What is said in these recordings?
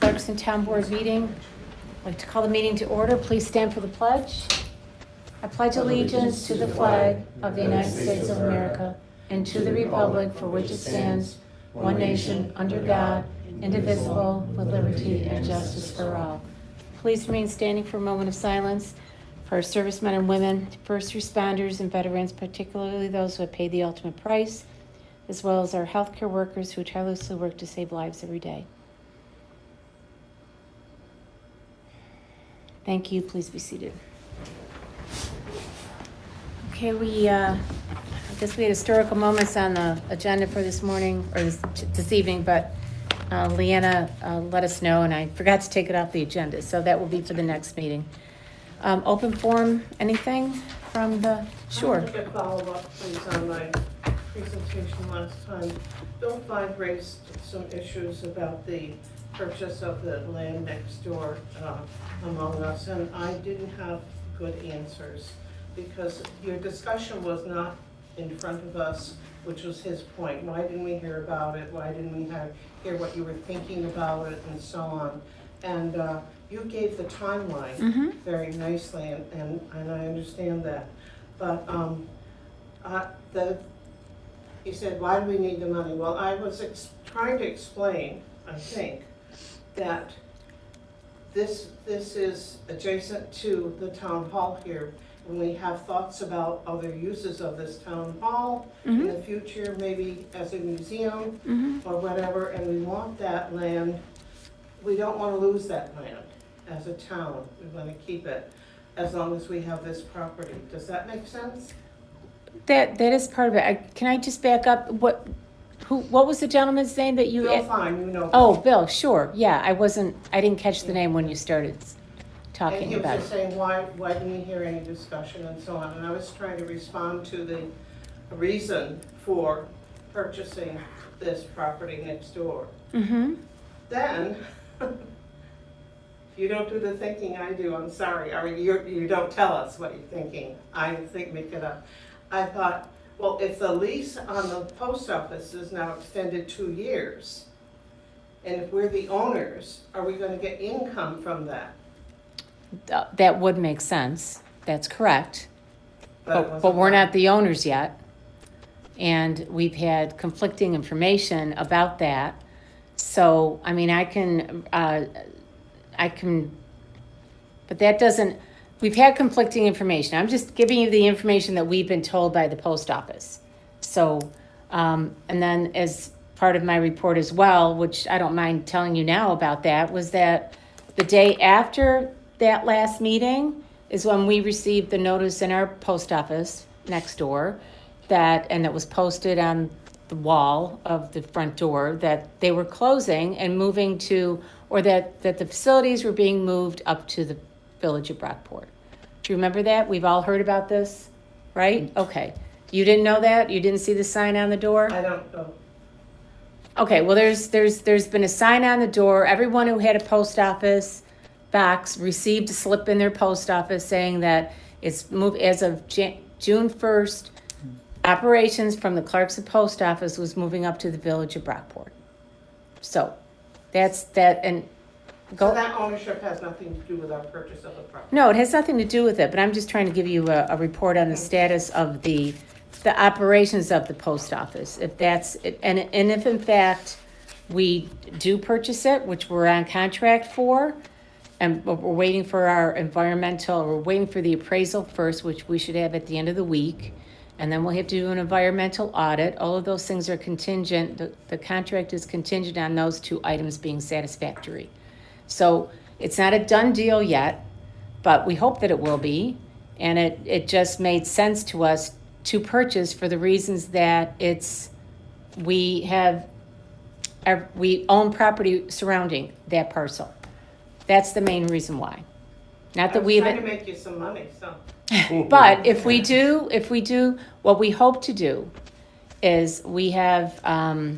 Clarkson Town Board meeting. I'd like to call the meeting to order. Please stand for the pledge. I pledge allegiance to the flag of the United States of America and to the republic for which it stands, one nation, under God, indivisible, with liberty and justice for all. Please remain standing for a moment of silence for our servicemen and women, first responders and veterans, particularly those who have paid the ultimate price, as well as our healthcare workers who tirelessly work to save lives every day. Thank you. Please be seated. Okay, I guess we had historical moments on the agenda for this morning, or this evening, but Leanna let us know, and I forgot to take it off the agenda, so that will be for the next meeting. Open forum, anything from the, sure. I want to follow up, please, on my presentation last time. Bill 5 raised some issues about the purchase of the land next door among us, and I didn't have good answers because your discussion was not in front of us, which was his point. Why didn't we hear about it? Why didn't we hear what you were thinking about it, and so on? And you gave the timeline very nicely, and I understand that. But he said, why do we need the money? Well, I was trying to explain, I think, that this is adjacent to the town hall here, and we have thoughts about other uses of this town hall in the future, maybe as a museum or whatever, and we want that land. We don't want to lose that land as a town. We want to keep it as long as we have this property. Does that make sense? That is part of it. Can I just back up? What was the gentleman's name that you? Bill, fine, you know. Oh, Bill, sure. Yeah, I didn't catch the name when you started talking and he was about just saying, why didn't we hear any discussion and so on? And I was trying to respond to the reason for purchasing this property next door. Then, if you don't do the thinking I do, I'm sorry. I mean, you don't tell us what you're thinking. I think make it up. I thought, well, if the lease on the post office is now extended 2 years, and if we're the owners, are we going to get income from that? That would make sense. That's correct. But we're not the owners yet. And we've had conflicting information about that. So, I mean, I can, but that doesn't, we've had conflicting information. I'm just giving you the information that we've been told by the post office. So, and then as part of my report as well, which I don't mind telling you now about that, was that the day after that last meeting is when we received the notice in our post office next door and it was posted on the wall of the front door that they were closing and moving to, or that the facilities were being moved up to the village of Brockport. Do you remember that? We've all heard about this, right? Okay. You didn't know that? You didn't see the sign on the door? I don't know. Okay, well, there's been a sign on the door. Everyone who had a post office box received a slip in their post office saying that it's moved as of June 1st. Operations from the Clarkson post office was moving up to the village of Brockport. So that's that. And So that ownership has nothing to do with our purchase of the property? No, it has nothing to do with it, but I'm just trying to give you a report on the status of the operations of the post office. If that's, and if in fact we do purchase it, which we're on contract for, and we're waiting for our we're waiting for the appraisal first, which we should have at the end of the week. And then we'll have to do an environmental audit. All of those things are contingent. The contract is contingent on those two items being satisfactory. So it's not a done deal yet, but we hope that it will be. And it just made sense to us to purchase for the reasons that we own property surrounding that parcel. That's the main reason why. Not that we trying to make you some money, so. But if we do, what we hope to do is we have, well,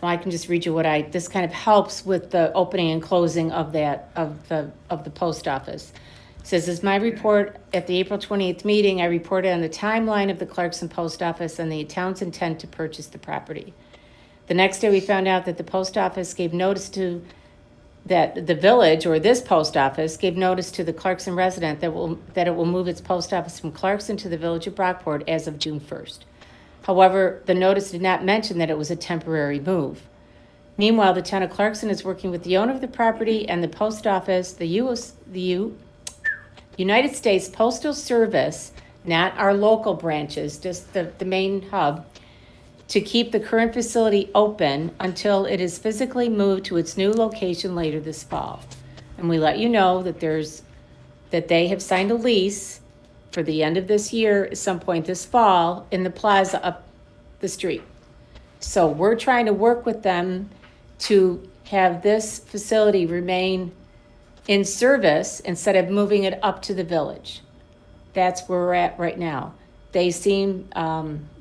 I can just read you this kind of helps with the opening and closing of the post office. It says, as my report at the April 28th meeting, I reported on the timeline of the Clarkson post office and the town's intent to purchase the property. The next day, we found out that the post office gave notice to, that the village, or this post office, gave notice to the Clarkson resident that it will move its post office from Clarkson to the village of Brockport as of June 1st. However, the notice did not mention that it was a temporary move. Meanwhile, the town of Clarkson is working with the owner of the property and the post office, the United States Postal Service, not our local branches, just the main hub, to keep the current facility open until it is physically moved to its new location later this fall. And we let you know that that they have signed a lease for the end of this year, at some point this fall, in the plaza up the street. So we're trying to work with them to have this facility remain in service instead of moving it up to the village. That's where we're at right now. They seem,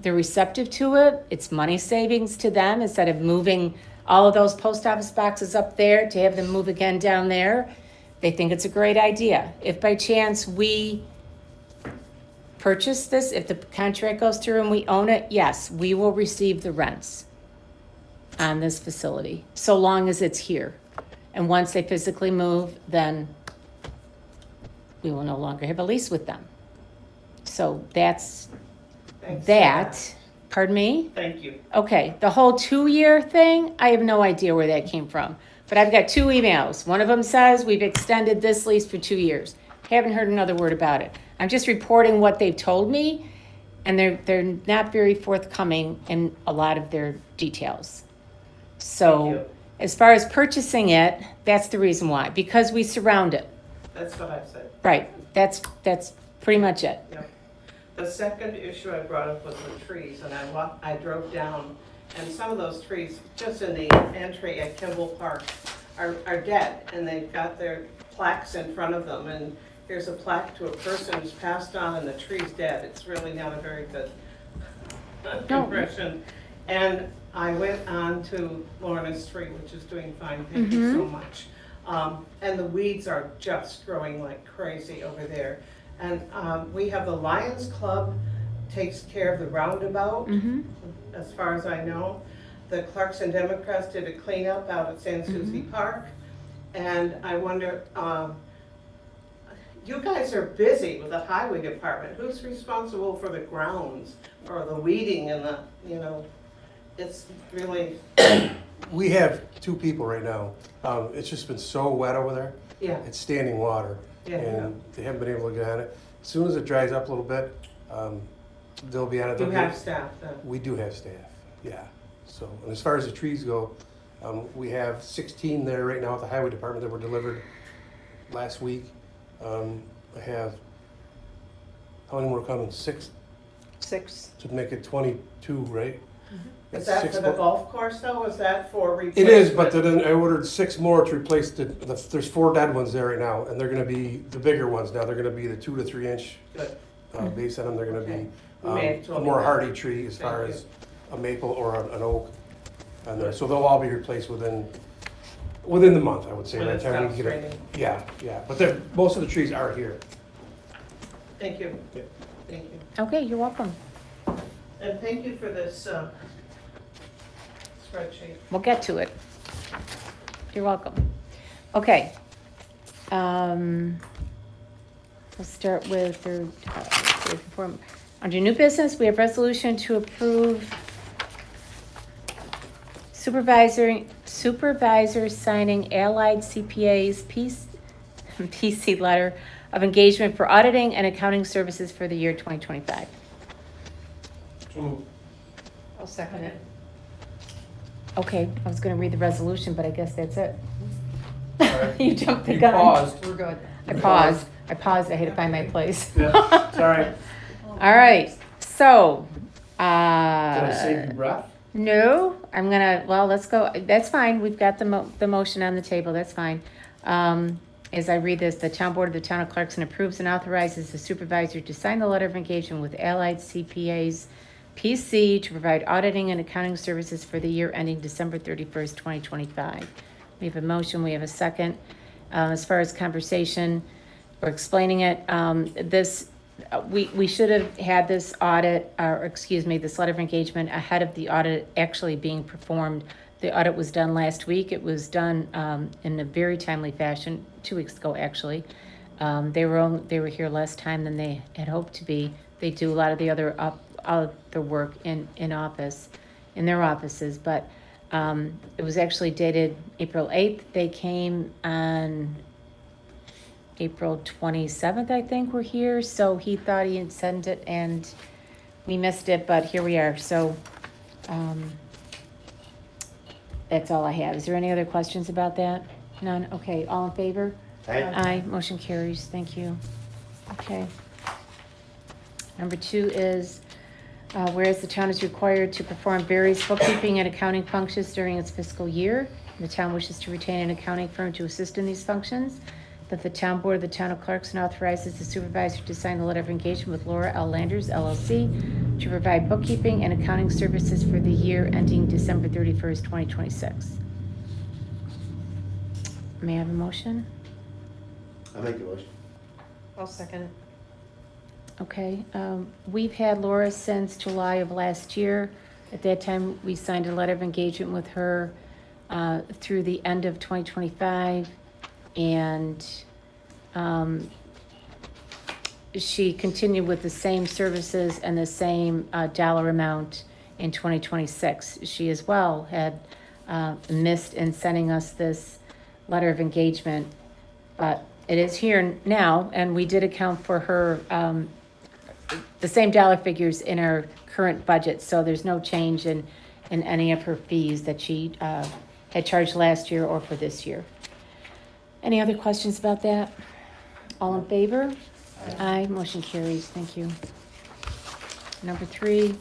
they're receptive to it. It's money savings to them instead of moving all of those post office boxes up there to have them move again down there. They think it's a great idea. If by chance we purchase this, if the contract goes through and we own it, yes, we will receive the rents on this facility, so long as it's here. And once they physically move, then we will no longer have a lease with them. So that's Thanks for that. Pardon me? Thank you. Okay, the whole 2-year thing, I have no idea where that came from. But I've got 2 emails. One of them says we've extended this lease for 2 years. Haven't heard another word about it. I'm just reporting what they've told me, and they're not very forthcoming in a lot of their details. Thank So you. as far as purchasing it, that's the reason why, because we surround it. That's what I said. Right, that's pretty much it. Yep. The second issue I brought up was the trees, and I drove down, and some of those trees, just in the entry at Kimball Park, are dead, and they've got their plaques in front of them, and here's a plaque to a person who's passed on, and the tree's dead. It's really not a very good No. impression. And I went on to Lorna's tree, which is doing fine, thank you so much. And the weeds are just growing like crazy over there. And we have the Lions Club takes care of the roundabout, as far as I know. The Clarkson Democrats did a cleanup out at San Souci Park. And I wonder, you guys are busy with the highway department. Who's responsible for the grounds or the weeding and the, it's really, We have 2 people right now. It's just been so wet over there. yeah, It's standing water. Yeah. And they haven't been able to get on it. As soon as it dries up a little bit, they'll be on it. you They'll have get- staff then. We do have staff, yeah. So, and as far as the trees go, we have 16 there right now at the highway department that were delivered last week. I have, how many more coming? 6 6. to make it 22, right? Is That's that 6 for the more. golf course though, is that for It replacement? is, but then I ordered 6 more to replace there's 4 dead ones there right now, and they're gonna be the bigger ones now. They're gonna be the 2 to 3 inch Good. base on them. They're gonna Okay. be You may have a told me more that. hardy tree as far Thank as a maple or an oak. And so they'll all be replaced within the month, I would say. When by it the time we stops get it. raining. Yeah, but most of the trees are here. Thank you. Yeah. Thank you. Okay, you're welcome. And thank you for this spreadsheet. We'll get to it. You're welcome. Okay. We'll start with under new business, we have resolution to approve supervisor signing Allied CPA's PC letter of engagement for auditing and accounting services for the year 2025. I'll second it. Okay, I was gonna read the resolution, but I guess that's it. Sorry. You jumped the You gun. paused. We're good. I paused. I had to find my place. Yeah, sorry. All right, so, Did I save your breath? no, I'm gonna, well, let's go, that's fine, we've got the motion on the table, that's fine. As I read this, the town board of the town of Clarkson approves and authorizes the supervisor to sign the letter of engagement with Allied CPAs PC to provide auditing and accounting services for the year ending December 31st, 2025. We have a motion, we have a second. As far as conversation, or explaining it, this we should have had this audit, or excuse me, this letter of engagement ahead of the audit actually being performed. The audit was done last week. It was done in a very timely fashion, 2 weeks ago, actually. They were here less time than they had hoped to be. They do a lot of the other work in their offices, but it was actually dated April 8th. They came on April 27th, I think, we're here. So he thought he had sent it and we missed it, but here we are. So that's all I have. Is there any other questions about that? None? Okay, all in favor? Aye, motion carries. Thank you. Okay. Number 2 is, whereas the town is required to perform various bookkeeping and accounting functions during its fiscal year, the town wishes to retain an accounting firm to assist in these functions, that the town board of the town of Clarkson authorizes the supervisor to sign the letter of engagement with Laura L. Landers LLC to provide bookkeeping and accounting services for the year ending December 31st, 2026. May I have a motion? I'll make the motion. I'll second it. Okay, we've had Laura since July of last year. At that time, we signed a letter of engagement with her through the end of 2025. And she continued with the same services and the same dollar amount in 2026. She as well had missed in sending us this letter of engagement, but it is here now, and we did account for her the same dollar figures in our current budget, so there's no change in any of her fees that she had charged last year or for this year. Any other questions about that? All in favor? Aye, motion carries. Thank you. Number 3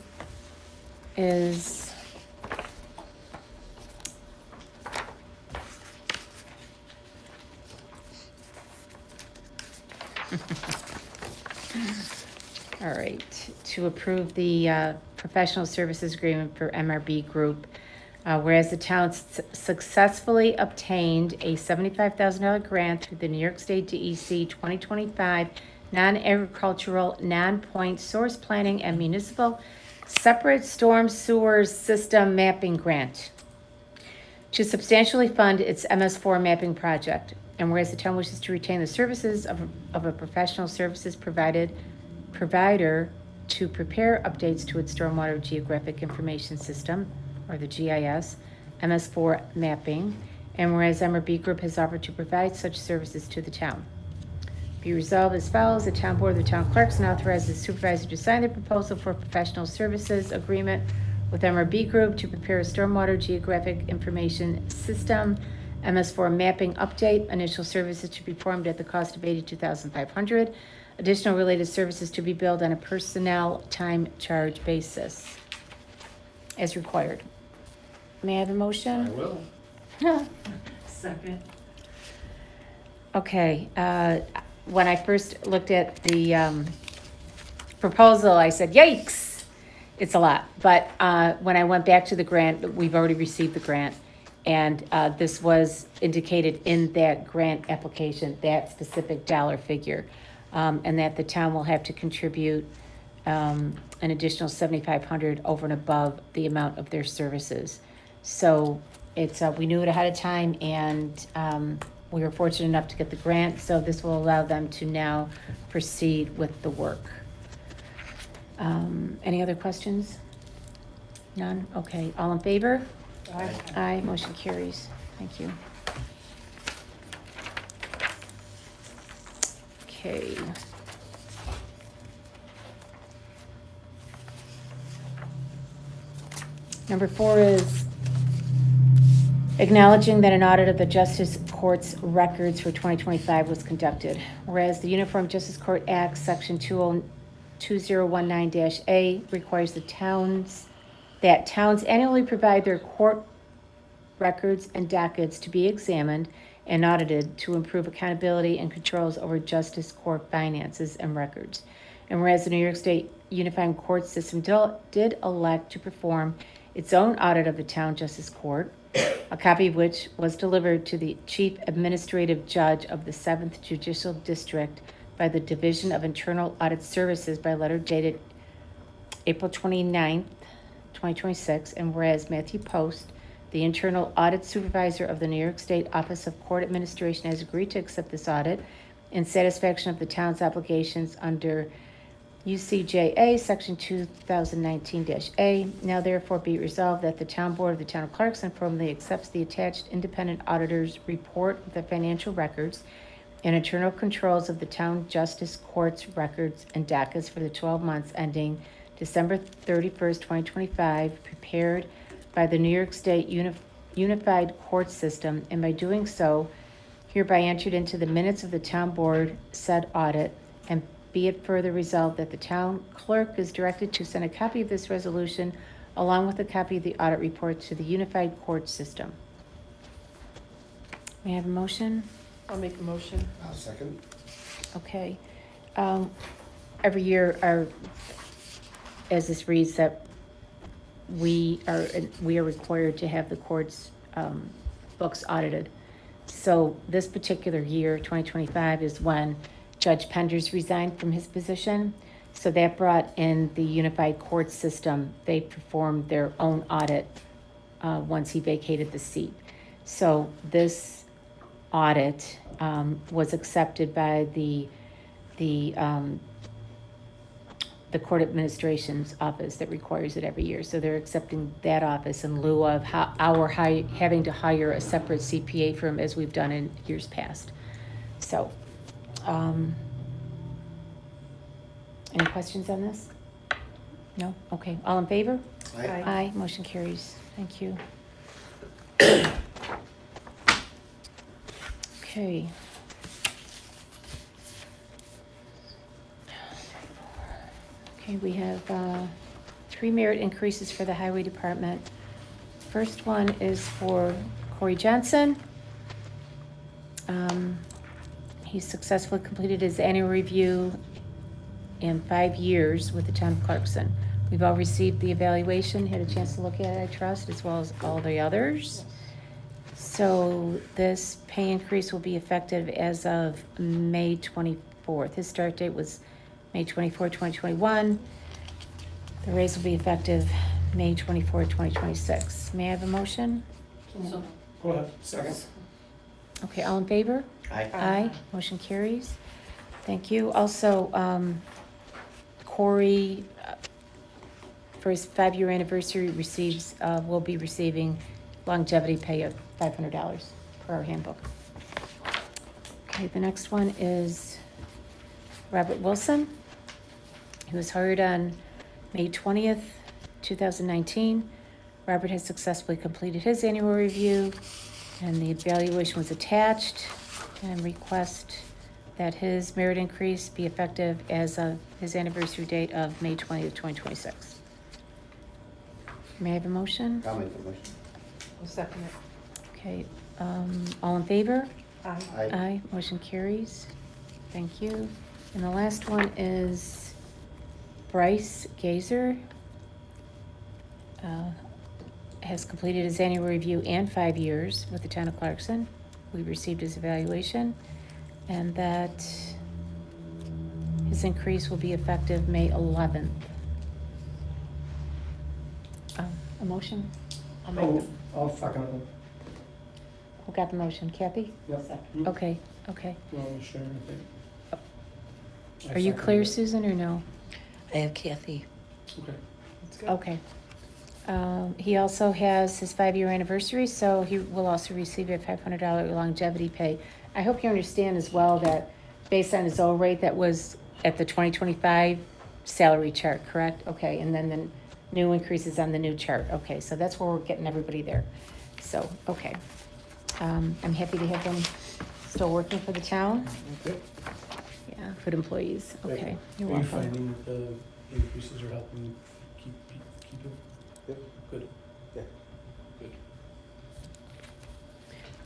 is all right, to approve the professional services agreement for MRB Group. Whereas the town successfully obtained a $75,000 grant through the New York State DEC 2025 Non-Agricultural Non-Point Source Planning and Municipal Separate Storm Sewers System Mapping Grant to substantially fund its MS4 mapping project. And whereas the town wishes to retain the services of a professional services provider to prepare updates to its Stormwater Geographic Information System, or the GIS, MS4 mapping, and whereas MRB Group has offered to provide such services to the town. Be resolved as follows: the town board of the town of Clarkson authorizes the supervisor to sign the proposal for professional services agreement with MRB Group to prepare a Stormwater Geographic Information System MS4 mapping update. Initial services to be performed at the cost of $82,500. Additional related services to be billed on a personnel time charge basis as required. May I have a I motion? will. Second. Okay, when I first looked at the proposal, I said, yikes, it's a lot. But when I went back to the grant, we've already received the grant. And this was indicated in that grant application, that specific dollar figure. And that the town will have to contribute an additional $7,500 over and above the amount of their services. So it's we knew it ahead of time, and we were fortunate enough to get the grant. So this will allow them to now proceed with the work. Any other questions? None? Okay, all in favor? Aye. Aye, motion carries. Thank you. Okay. Number 4 is acknowledging that an audit of the Justice Court's records for 2025 was conducted. Whereas the Uniform Justice Court Act, Section 2019-A, requires that towns annually provide their court records and dockets to be examined and audited to improve accountability and controls over Justice Court finances and records. And whereas the New York State Unified Court System did elect to perform its own audit of the town Justice Court, a copy of which was delivered to the Chief Administrative Judge of the 7th Judicial District by the Division of Internal Audit Services by letter dated April 29th, 2026, and whereas Matthew Post, the Internal Audit Supervisor of the New York State Office of Court Administration, has agreed to accept this audit in satisfaction of the town's obligations under UCJA Section 2019-A. Now therefore be it resolved that the Town Board of the Town of Clarkson formally accepts the attached independent auditor's report of the financial records and internal controls of the Town Justice Court's records and dockets for the 12 months ending December 31st, 2025, prepared by the New York State Unified Court System, and by doing so, hereby entered into the minutes of the Town Board said audit, and be it further resolved that the town clerk is directed to send a copy of this resolution along with a copy of the audit report to the Unified Court System. May I have a motion? I'll make a motion. I'll second. Okay. Every year, as this reads, that we are required to have the court's books audited. So this particular year, 2025, is when Judge Penders resigned from his position. So that brought in the Unified Court System. They performed their own audit once he vacated the seat. So this audit was accepted by the court administration's office that requires it every year. So they're accepting that office in lieu of having to hire a separate CPA firm as we've done in years past. So, any questions on this? No? Okay. All in favor? Aye. Aye. Motion carries. Thank you. Okay. Okay, we have 3 merit increases for the Highway Department. First one is for Corey Johnson. He successfully completed his annual review in 5 years with the town of Clarkson. We've all received the evaluation, had a chance to look at it, I trust, as well as all the others. So this pay increase will be effective as of May 24th. His start date was May 24, 2021. The raise will be effective May 24, 2026. May I have a motion? So, Go ahead. Second. Okay, all in favor? Aye. Aye, motion carries. Thank you. Also, Corey, for his 5-year anniversary, will be receiving longevity pay of $500 per our handbook. Okay, the next one is Robert Wilson, who was hired on May 20th, 2019. Robert has successfully completed his annual review, and the evaluation was attached, and request that his merit increase be effective as of his anniversary date of May 20th, 2026. May I have a motion? I'll make the motion. I'll second it. Okay, all in favor? Aye. Aye. Aye, motion carries. Thank you. And the last one is Bryce Gazer. Has completed his annual review and 5 years with the town of Clarkson. We received his evaluation, and that his increase will be effective May 11th. A motion? I'll make the, I'll second it. Who got the motion? Kathy? Yep. Okay, okay. You want me to share anything? Are you clear, Susan, or no? I have Kathy. Okay. Let's go. Okay. He also has his 5-year anniversary, so he will also receive a $500 longevity pay. I hope you understand as well that based on his old rate, that was at the 2025 salary chart, correct? Okay, and then the new increases on the new chart. Okay, so that's where we're getting everybody there. So, okay. I'm happy to have them still working for the town. Okay. Yeah, good employees. Okay, you're Are you welcome. finding that the increases are helping keep it? Yep. Good. Yeah. Good.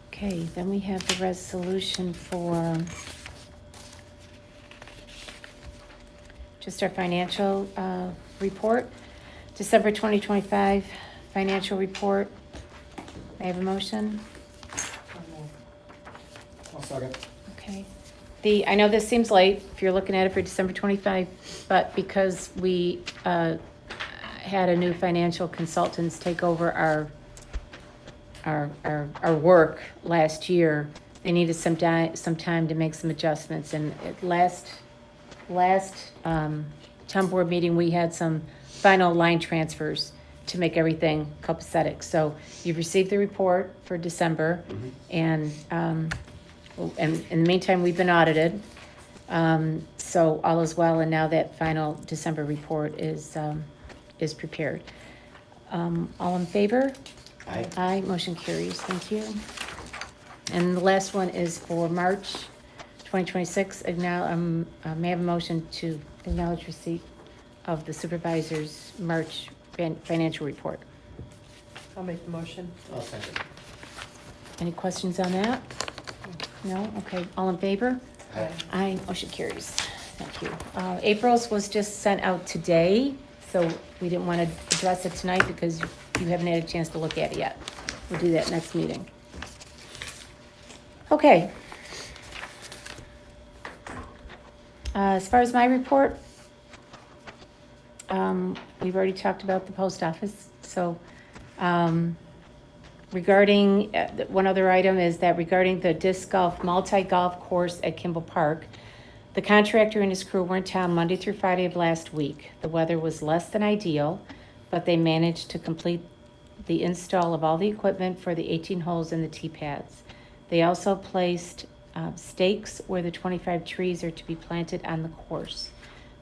Okay, then we have the resolution for just our financial report. December 2025 financial report. May I have a motion? I'll second. Okay. I know this seems late, if you're looking at it for December 25, but because we had a new financial consultants take over our work last year, they needed some time to make some adjustments. And at last town board meeting, we had some final line transfers to make everything copacetic. So you've received the report for December, and in the meantime, we've been audited. So all is well, and now that final December report is prepared. All in favor? Aye. Aye, motion carries, thank you. And the last one is for March 2026. May I have a motion to acknowledge receipt of the supervisor's March financial report? I'll make the motion. I'll second. Any questions on that? No? Okay, all in favor? Aye. Aye, motion carries. Thank you. April's was just sent out today, so we didn't want to address it tonight because you haven't had a chance to look at it yet. We'll do that next meeting. Okay. As far as my report, we've already talked about the post office, so regarding, one other item is that regarding the disc golf, multi-golf course at Kimball Park, the contractor and his crew were in town Monday through Friday of last week. The weather was less than ideal, but they managed to complete the install of all the equipment for the 18 holes in the tee pads. They also placed stakes where the 25 trees are to be planted on the course.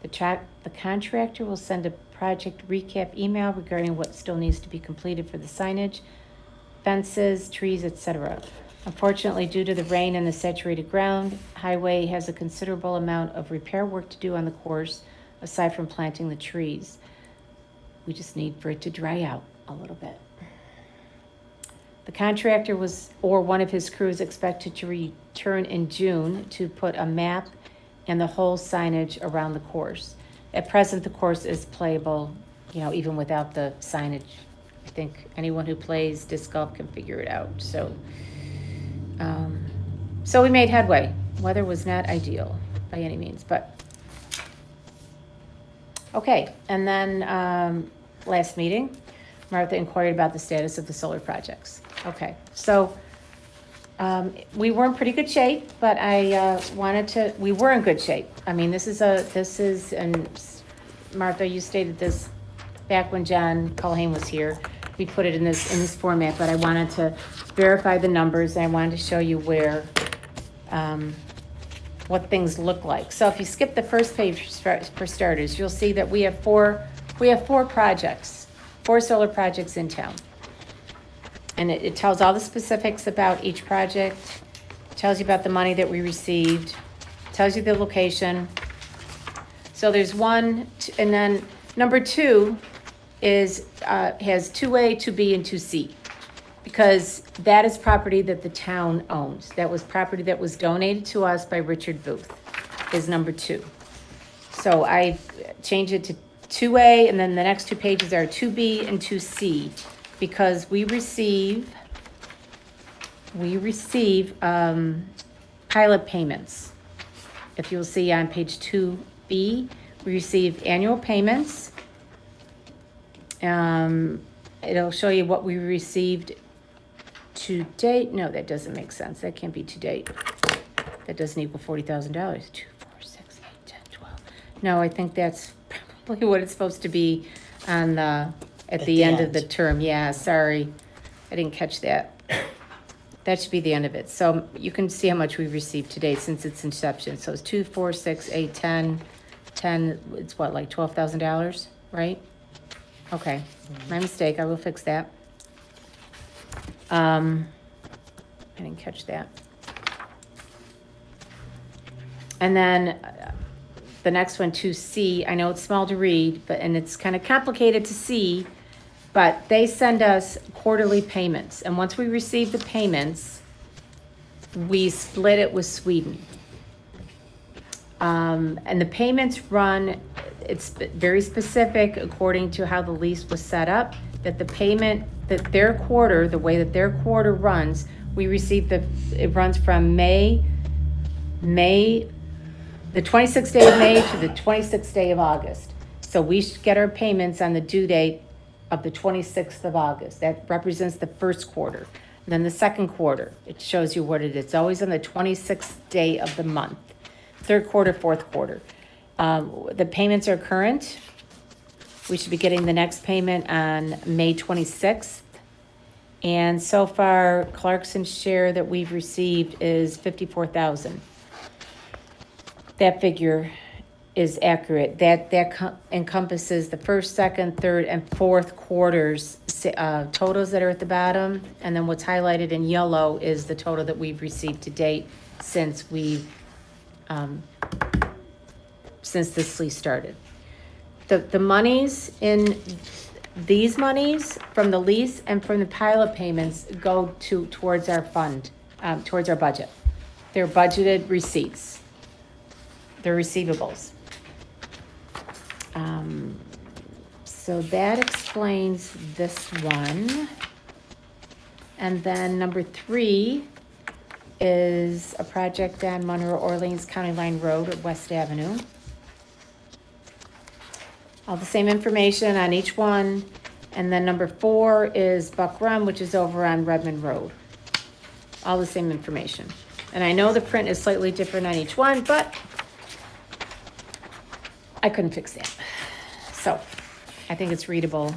The contractor will send a project recap email regarding what still needs to be completed for the signage, fences, trees, etc. Unfortunately, due to the rain and the saturated ground, Highway has a considerable amount of repair work to do on the course, aside from planting the trees. We just need for it to dry out a little bit. The contractor or one of his crews expected to return in June to put a map and the whole signage around the course. At present, the course is playable, even without the signage. I think anyone who plays disc golf can figure it out. So we made headway. Weather was not ideal by any means, but okay. And then last meeting, Martha inquired about the status of the solar projects. Okay, so we were in pretty good shape, but we were in good shape. I mean, and Martha, you stated this back when John Culhane was here. We put it in this format, but I wanted to verify the numbers, and I wanted to show you what things look like. So if you skip the first page for starters, you'll see that we have four projects, 4 solar projects in town. And it tells all the specifics about each project, tells you about the money that we received, tells you the location. So there's one, and then number 2 has 2A, 2B, and 2C, because that is property that the town owns. That was property that was donated to us by Richard Booth, is number 2. So I changed it to 2A, and then the next 2 pages are 2B and 2C, because we receive pilot payments. If you'll see on page 2B, we receive annual payments. It'll show you what we received to date. No, that doesn't make sense. That can't be to date. That doesn't equal $40,000. 2, 4, 6, 8, 10, 12. No, I think that's probably what it's supposed to be on at the end of the term. Yeah, sorry. I didn't catch that. That should be the end of it. So you can see how much we've received to date since its inception. So it's 2, 4, 6, 8, 10. 10, it's what, like $12,000, right? Okay, my mistake. I will fix that. I didn't catch that. And then the next one, 2C, I know it's small to read, and it's kind of complicated to see, but they send us quarterly payments. And once we receive the payments, we split it with Sweden. And the payments run, it's very specific according to how the lease was set up, that the payment, that their quarter, the way that their quarter runs, we receive it runs from May the 26th day of May to the 26th day of August. So we should get our payments on the due date of the 26th of August. That represents the first quarter. And then the second quarter, it shows you what it is. It's always on the 26th day of the month. Third quarter, fourth quarter. The payments are current. We should be getting the next payment on May 26th. And so far, Clarkson's share that we've received is $54,000. That figure is accurate. That encompasses the first, second, third, and fourth quarters totals that are at the bottom. And then what's highlighted in yellow is the total that we've received to date since since this lease started. The monies in these monies from the lease and from the pilot payments go towards our fund, towards our budget. They're budgeted receipts. They're receivables. So that explains this one. And then number 3 is a project on Monroe Orleans County Line Road at West Avenue. All the same information on each one. And then number 4 is Buck Run, which is over on Redmond Road. All the same information. And I know the print is slightly different on each one, but I couldn't fix that. So I think it's readable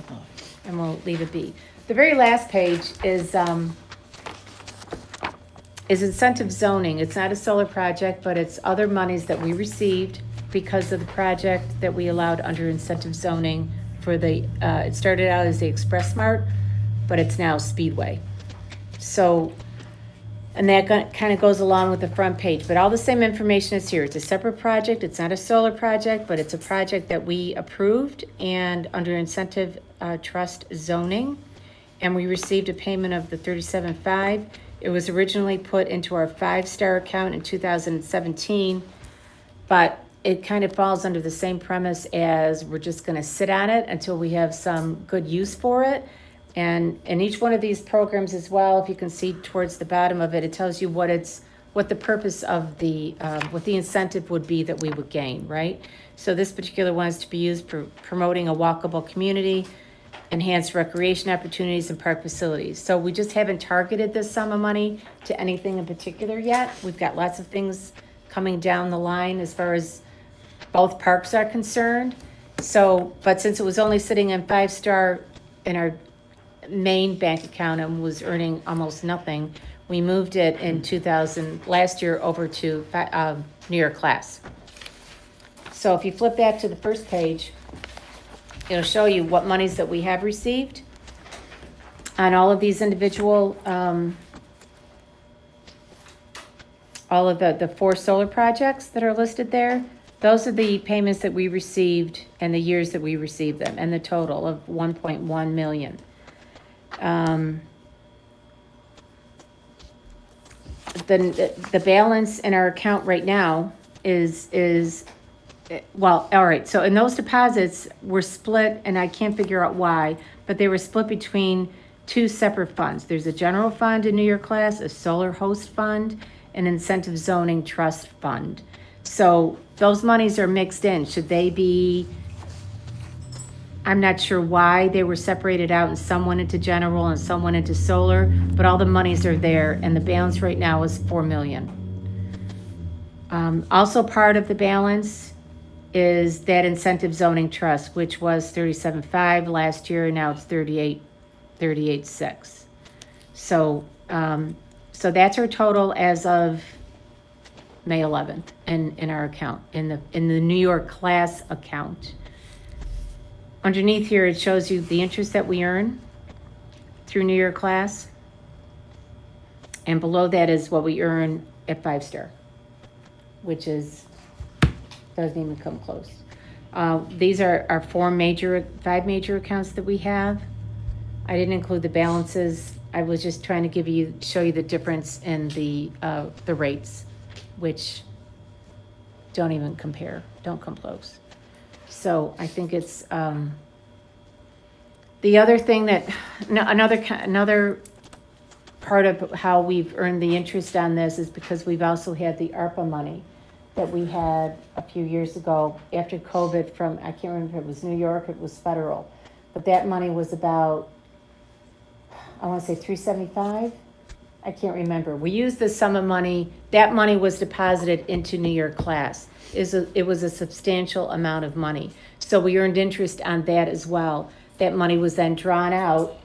and we'll leave it be. The very last page is incentive zoning. It's not a solar project, but it's other monies that we received because of the project that we allowed under incentive zoning for the, it started out as the Express Mart, but it's now Speedway. So, and that kind of goes along with the front page, but all the same information is here. It's a separate project. It's not a solar project, but it's a project that we approved and under incentive trust zoning. And we received a payment of the $37,500. It was originally put into our 5-star account in 2017, but it kind of falls under the same premise as we're just going to sit on it until we have some good use for it. And in each one of these programs as well, if you can see towards the bottom of it, it tells you what the purpose of what the incentive would be that we would gain, right? So this particular one is to be used for promoting a walkable community, enhanced recreation opportunities, and park facilities. So we just haven't targeted this sum of money to anything in particular yet. We've got lots of things coming down the line as far as both parks are concerned. So, but since it was only sitting in 5-star in our main bank account and was earning almost nothing, we moved it in last year over to New York Class. So if you flip back to the first page, it'll show you what monies that we have received on all of these individual, all of the 4 solar projects that are listed there. Those are the payments that we received and the years that we received them, and the total of $1.1 million. The balance in our account right now is well, all right, so in those deposits were split, and I can't figure out why, but they were split between 2 separate funds. There's a general fund in New York Class, a solar host fund, an incentive zoning trust fund. So those monies are mixed in. Should they be, I'm not sure why they were separated out and some went into general and some went into solar, but all the monies are there and the balance right now is $4 million. Also part of the balance is that incentive zoning trust, which was $37,500 last year, and now it's $38,600. So that's our total as of May 11th in our account, in the New York Class account. Underneath here, it shows you the interest that we earn through New York Class. And below that is what we earn at 5-star, which doesn't even come close. These are our 5 major accounts that we have. I didn't include the balances. I was just trying to show you the difference in the rates, which don't even compare, don't come close. So I think it's the other thing that another part of how we've earned the interest on this is because we've also had the ARPA money that we had a few years ago after COVID from, I can't remember if it was New York, it was federal. But that money was about, I want to say 375. I can't remember. We used the sum of money, that money was deposited into New York class. It was a substantial amount of money. So we earned interest on that as well. That money was then drawn out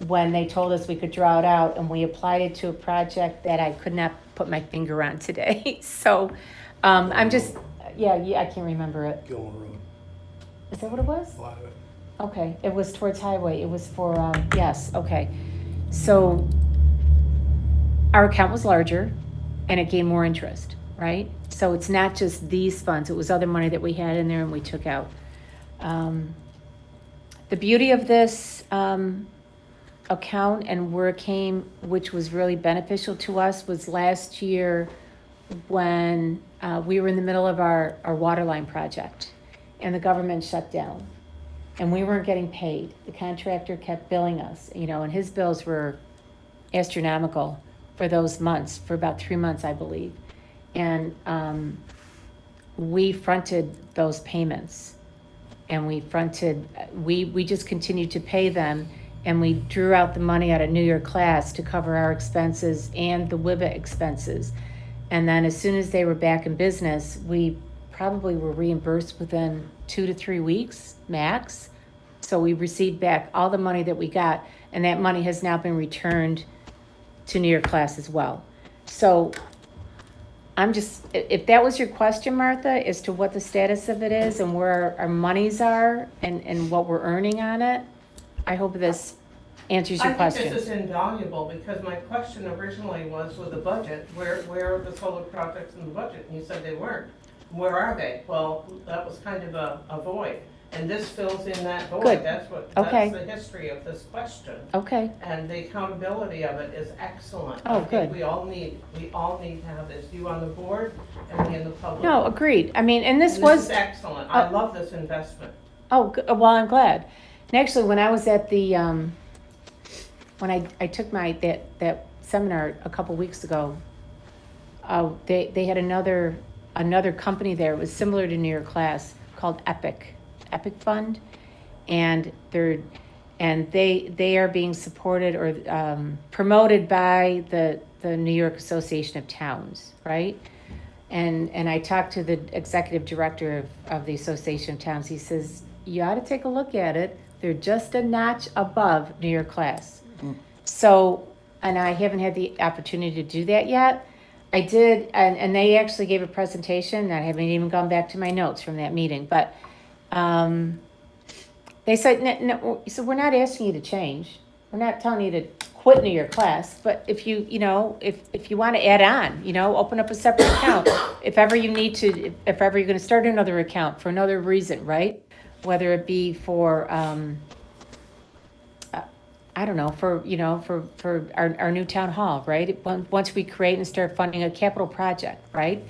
when they told us we could draw it out, and we applied it to a project that I could not put my finger on today. So I'm just, yeah, I can't remember it. Gilmore Road, Is that what it was? a lot of it. Okay, it was towards highway, it was for, yes, okay. So our account was larger and it gained more interest, right? So it's not just these funds, it was other money that we had in there and we took out. The beauty of this account and where it came, which was really beneficial to us, was last year when we were in the middle of our water line project and the government shut down. And we weren't getting paid. The contractor kept billing us, and his bills were astronomical for those months, for about 3 months, I believe. And we fronted those payments. And we just continued to pay them. And we drew out the money out of New York class to cover our expenses and the WIBA expenses. And then as soon as they were back in business, we probably were reimbursed within 2 to 3 weeks max. So we received back all the money that we got, and that money has now been returned to New York class as well. So if that was your question, Martha, as to what the status of it is and where our monies are and what we're earning on it, I hope this answers your I question. think this is invaluable, because my question originally was with the budget, where are the solar projects in the budget? And you said they weren't. Where are they? Well, that was kind of a void, and this fills in that void. Good. That's Okay. the history of this question. Okay, And the accountability of it is excellent. Oh, I think good. we all need to have this, you on the board and we in the public. no, agreed. I mean, and this And was. This is excellent. I love this investment. Oh, well, I'm glad. And actually, when I was at the, when I took that seminar a couple weeks ago, they had another company there. It was similar to New York class, called Epic Fund, and they are being supported or promoted by the New York Association of Towns, right? And I talked to the executive director of the Association of Towns. He says, you ought to take a look at it. They're just a notch above New York class. So, and I haven't had the opportunity to do that yet. I did, and they actually gave a presentation. I haven't even gone back to my notes from that meeting, but they said, no, so we're not asking you to change. We're not telling you to quit New York class, but if you want to add on, open up a separate account. If ever you need to, if ever you're going to start another account for another reason, right? Whether it be for, I don't know, for our new town hall, right? Once we create and start funding a capital project, right?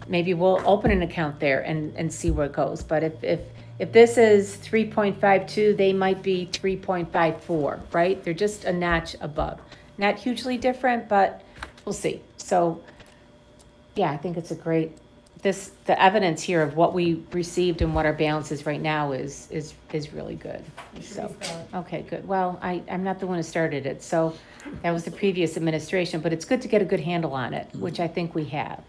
Maybe we'll open an account there and see where it goes. But if this is 3.52, they might be 3.54, right? They're just a notch above. Not hugely different, but we'll see. So, yeah, I think it's a great, the evidence here of what we received and what our balance is right now is really good. So, okay, good. Well, I'm not the one who started it, so that was the previous administration, but it's good to get a good handle on it, which I think we have.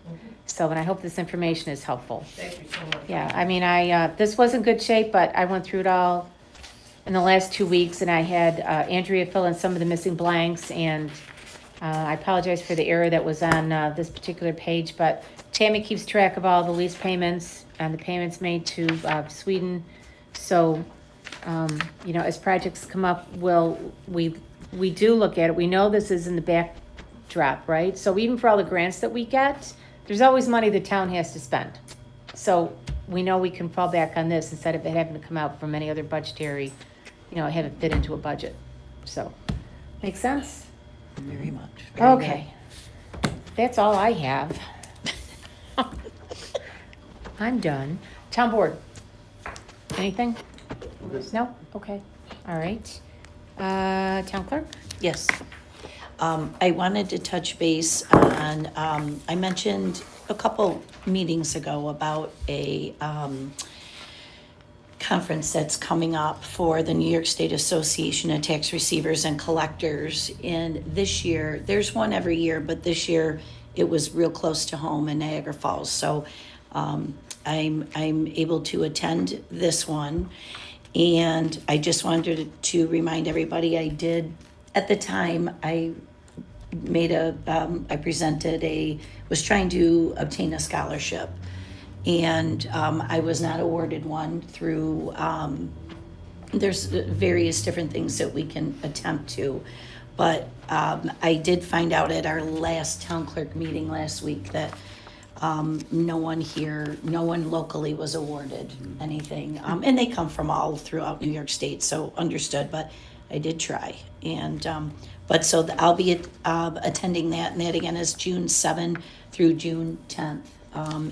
So, and I hope this information is helpful. Thank you so much. Yeah, I mean, this was in good shape, but I went through it all in the last 2 weeks, and I had Andrea fill in some of the missing blanks, and I apologize for the error that was on this particular page, but Tammy keeps track of all the lease payments and the payments made to Sweden. So, as projects come up, we do look at it. We know this is in the backdrop, right? So even for all the grants that we get, there's always money the town has to spend. So we know we can fall back on this instead of it having to come out from any other budgetary, have it fit into a budget. So, make sense? Very much. Okay. That's all I have. I'm done. Town board. Anything? No? Okay. All right. Town clerk? Yes. I wanted to touch base on, I mentioned a couple meetings ago about a conference that's coming up for the New York State Association of Tax Receivers and Collectors. And this year, there's one every year, but this year it was real close to home in Niagara Falls. So I'm able to attend this one. And I just wanted to remind everybody, I did, at the time, I was trying to obtain a scholarship. And I was not awarded one through, there's various different things that we can attempt to. But I did find out at our last town clerk meeting last week that no one locally was awarded anything. And they come from all throughout New York State, so understood, but I did try. And, I'll be attending that, and that again is June 7 through June 10th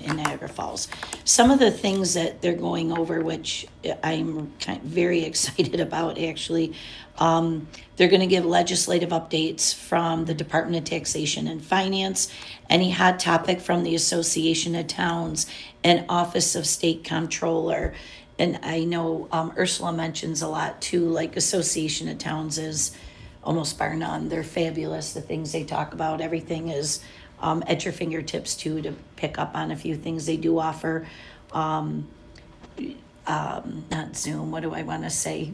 in Niagara Falls. Some of the things that they're going over, which I'm very excited about actually, they're going to give legislative updates from the Department of Taxation and Finance, any hot topic from the Association of Towns and Office of State Comptroller. And I know Ursula mentions a lot too, like Association of Towns is almost bar none. They're fabulous. The things they talk about, everything is at your fingertips too, to pick up on a few things they do offer. Not Zoom, what do I want to say?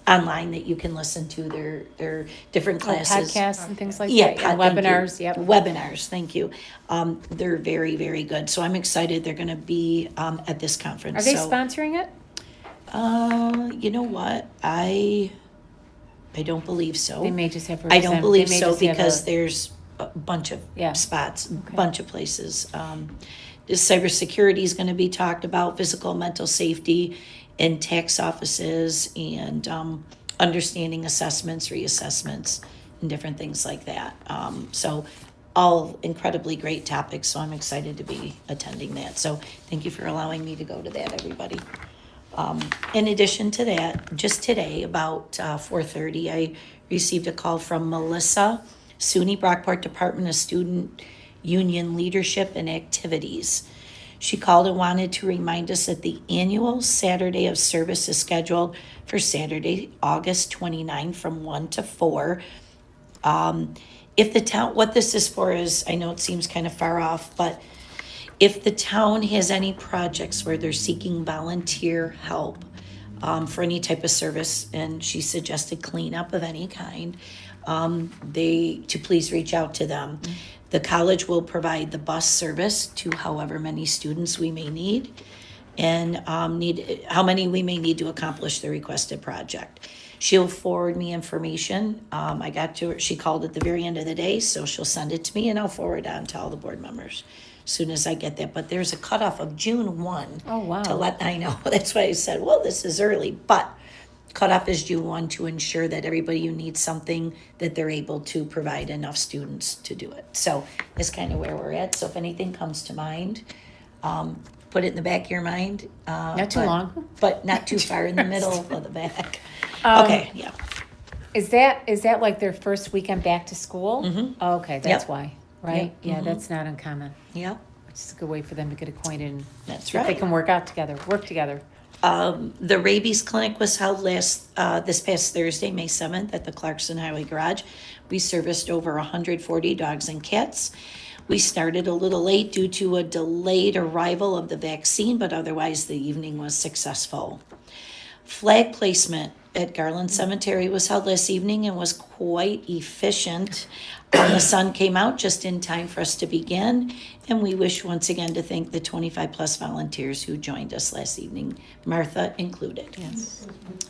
Online that you can listen to their different classes. Podcasts and things like Yeah, that. And thank you. webinars, yep. Webinars, thank you. They're very, very good. So I'm excited they're going to be at this conference. Are they So, sponsoring it? you know what? I don't believe so. They may just have. I don't believe they may so just have because a- there's a bunch of Yeah. spots, bunch of places. Cybersecurity is going to be talked about, physical, mental safety in tax offices, and understanding assessments, reassessments, and different things like that. So all incredibly great topics, so I'm excited to be attending that. So thank you for allowing me to go to that, everybody. In addition to that, just today, about 4:30, I received a call from Melissa, SUNY Brockport Department of Student Union Leadership and Activities. She called and wanted to remind us that the annual Saturday of service is scheduled for Saturday, August 29, from 1 to 4. If the town, what this is for is, I know it seems kind of far off, but if the town has any projects where they're seeking volunteer help for any type of service, and she suggested cleanup of any kind, to please reach out to them. The college will provide the bus service to however many students we may need, and how many we may need to accomplish the requested project. She'll forward me information. I got to her, she called at the very end of the day, so she'll send it to me and I'll forward it on to all the board members as soon as I get that. But there's a cutoff of June 1. Oh, wow. To let, I know, that's why I said, well, this is early, but cutoff is June 1 to ensure that everybody who needs something, that they're able to provide enough students to do it. So that's kind of where we're at. So if anything comes to mind, put it in the back of your mind. Not too long. But not too far in the middle of the back. Um, Okay, yeah. Is that like their first weekend back to school? Mhm. Oh, okay, that's Yep. why, right? Yep, Yeah, mhm. that's not uncommon. Yeah, It's just a good way for them to get acquainted and that's see if they right. can work together. The rabies clinic was held this past Thursday, May 7th, at the Clarkson Highway Garage. We serviced over 140 dogs and cats. We started a little late due to a delayed arrival of the vaccine, but otherwise the evening was successful. Flag placement at Garland Cemetery was held last evening and was quite efficient. The sun came out just in time for us to begin, and we wish once again to thank the 25 plus volunteers who joined us last evening, Martha included. Yes.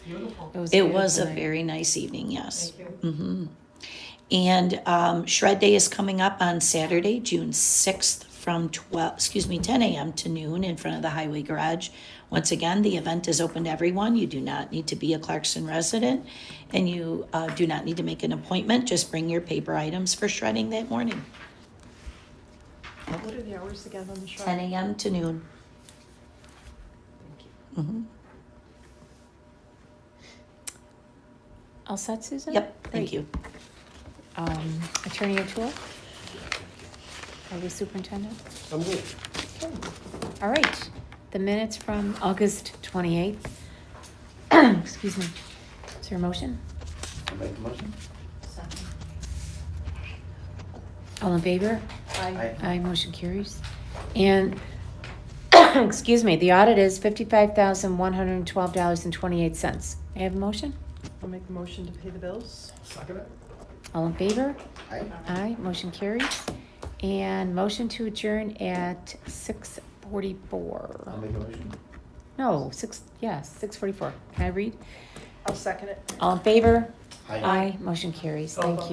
Beautiful. It was a beautiful night. very nice evening, yes. Thank you. Mm-hmm. And Shred Day is coming up on Saturday, June 6th from 10 a.m. to noon in front of the Highway Garage. Once again, the event is open to everyone. You do not need to be a Clarkson resident, and you do not need to make an appointment. Just bring your paper items for shredding that morning, What are the hours again on the 10 shrine? a.m. to noon. Thank you. Mhm. All set, Susan? Yep, thank Great. you. Attorney O'Toole? Highway Superintendent? I'm good. All right, the minutes from August 28th. Excuse me. Is there a motion? I'll make the motion. All in favor? Aye. Aye, motion carries. And, excuse me, the audit is $55,112.28. May I have a motion? I'll make the motion to pay the bills. Second it? All in favor? Aye. Aye, motion carries. And motion to adjourn at 6:44. I'll make a motion. No, 6:44. Can I read? I'll second it. All in favor? Aye. Aye, motion carries. Thank you.